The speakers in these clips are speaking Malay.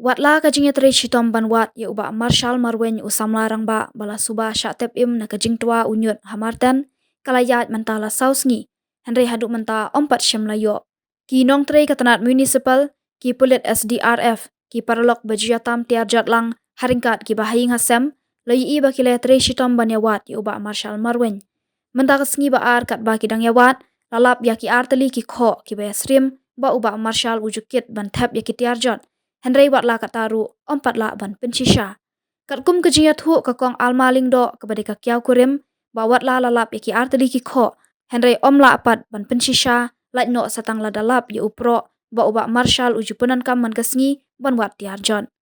Watla kajing tre shitom ban wat ya uba marshal marwen usam larang ba bala suba shatep im na kajing tua unyut hamartan kalayat mentala sausngi Henry haduk menta ompat shemlayo ki nong tre katanat municipal ki pulit SDRF ki parlok bajiatam tiarjat lang haringkat ki bahaying hasem layi ba kile tre shitom ban ya wat ya uba marshal marwen menta kasngi ba ar kat ba kidang ya wat lalap ya ki arteli ki kho ki bayasrim ba uba marshal ujukit ban tap ya ki tiarjat Henry watla kataru ompat la ban pensisha. Katkum kejinga thu kakong almaling do kepada kakiau kurim bawat la lalap yaki arteli ki kho. Henry omla apat ban pensisha lait no satang la dalap ya upro ba ubak marshal ujupunan kam man kasngi ban wat tiarjon.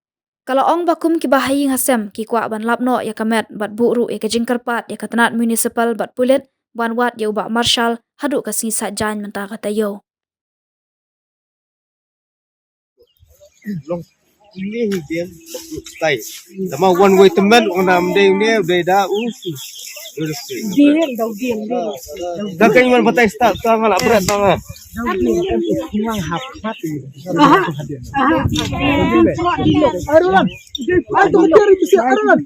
Kalau ong bakum ki bahaying hasem ki kwa ban lap no ya kamet bat buru ya kejing kerpat ya katanat municipal bat pulit ban wat ya ubak marshal haduk kasngi sajan mentah kata yo. Long ini hidian stay. Sama one way teman orang day ni day dah Dia dah dia. Dah kan iman batai start tangan lah berat tangan. Memang hati. Arulan. Itu mencari itu si Arulan.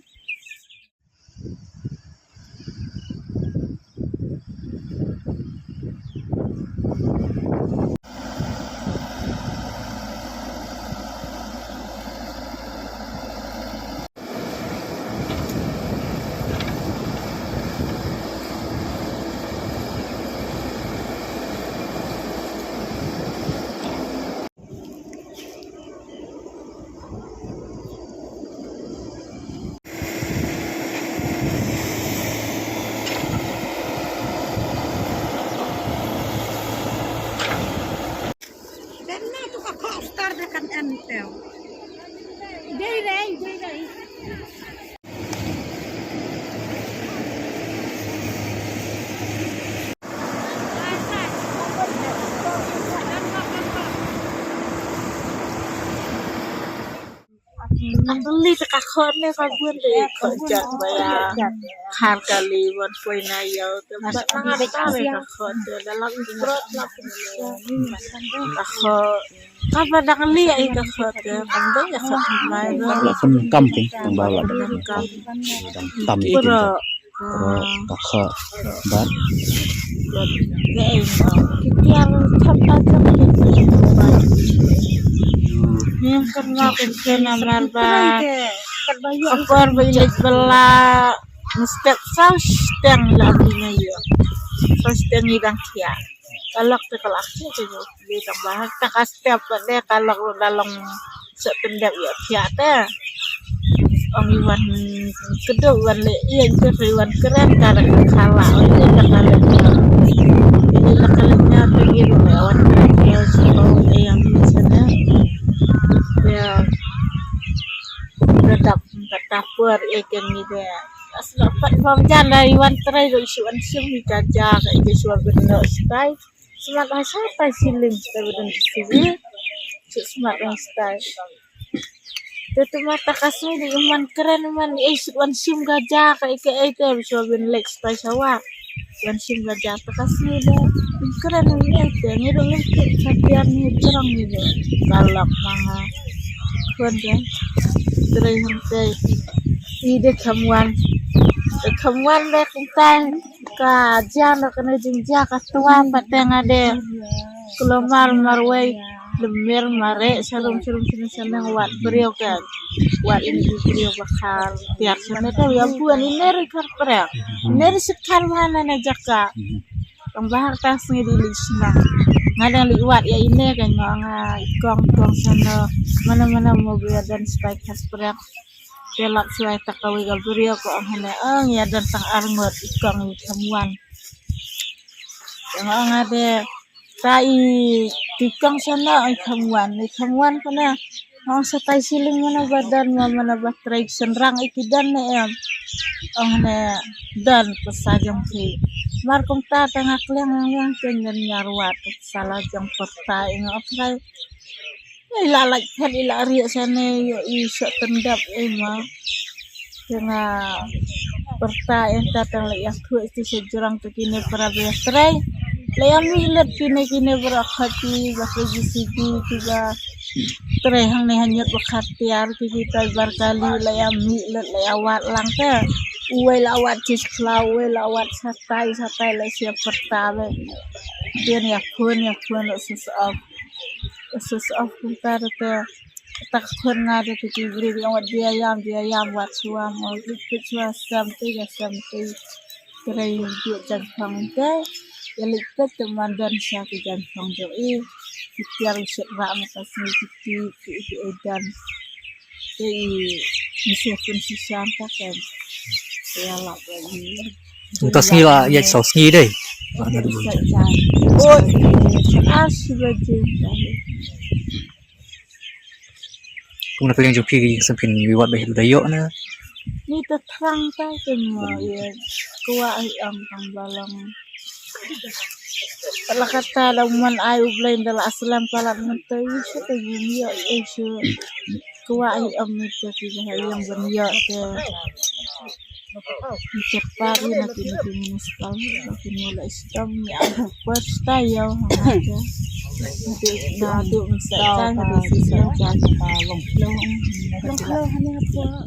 Beli tekakon ni kabun deh kerja bayar harga liwan poina yau tempat mana tahu tekakon dalam perut lapun tekakon apa dah kali ya tekakon pandai ya sampai lapun kampung yang bawa tam itu tekakon bat yang tempat yang kena kena marba kapor bilik bela mesti saus teng labinya ya saus teng idang kia kalau tekalak itu di tambah tak step deh kalau dalam sependek ya kia teh orang iwan kedua iwan le iya itu iwan keren karena kalah itu ini lakalnya pergi rumah iwan keren sekolah yang misalnya ya tetap tapur ikan gitu ya dapat pemjan dari wan terai do isuan sim dikajak itu suar benda stay semat apa silim stay benda sini semat stay itu mata kasih di iman keren iman isuan sim gajak itu suar benda lek stay sawah wan sim gajak kasih deh keren ini itu ngirung itu sapian ni cerang gitu galak manga kuda terai hantai ide kamuan deh kuntai kajian kena jinja katuan pateng ade kelomar marway lemir mare sarum senang wat beriau kan wat ini beriau bakal tiap sana tu ya buan ini rekar perang ini sekarang mana najaka pembahar tasnya di lisna ngadang liwat ya ini kan gong sana mana mobil dan spike khas perak kelak suai takawi galburio ko ang hana ya dan tang arngot ikong kamuan yang ngade tai tikang sana ay kamuan pana ang sa tay siling mana badan mana batray senrang ikidan na ang hana dan pasajang ki markong ta tangak lang yang kenyan nyarwat salah jang perta ing apray ilalak kan ilari sana iso tendap emang kena perta yang datang yang tua itu sejurang tu kini para beastray layam milet kini berakhati bahasa GCD juga terai hang ni hanyut bakatiar kita barkali layam mi layawat lang te uwe lawat cis klau uwe lawat satai la siap pertama dia ni akun sus of kita te tak kun ngade te tibri yang dia yam wat suam o ikut sampai terai ju janfang te Yalita teman dan syaki janfang joi Kitiar usit rak makasih kiti edan Misih pun sisam kan Ya lak lagi Untuk sengi lah, ya sau sengi deh. Oh, asyik baju Kung nak yang jumpi sempin wiwat bahit dayok na. Ni terang tak semua ya Kuat ang balang Kalau kata lawan ayu blain dalam aslam palat mentai siapa dunia isu kuat am itu tidak yang berniat ke cepat ni nak minus tahun nak mulai Islam ya first tayo hanga na do sa kan ada sisa jangan long hanya apa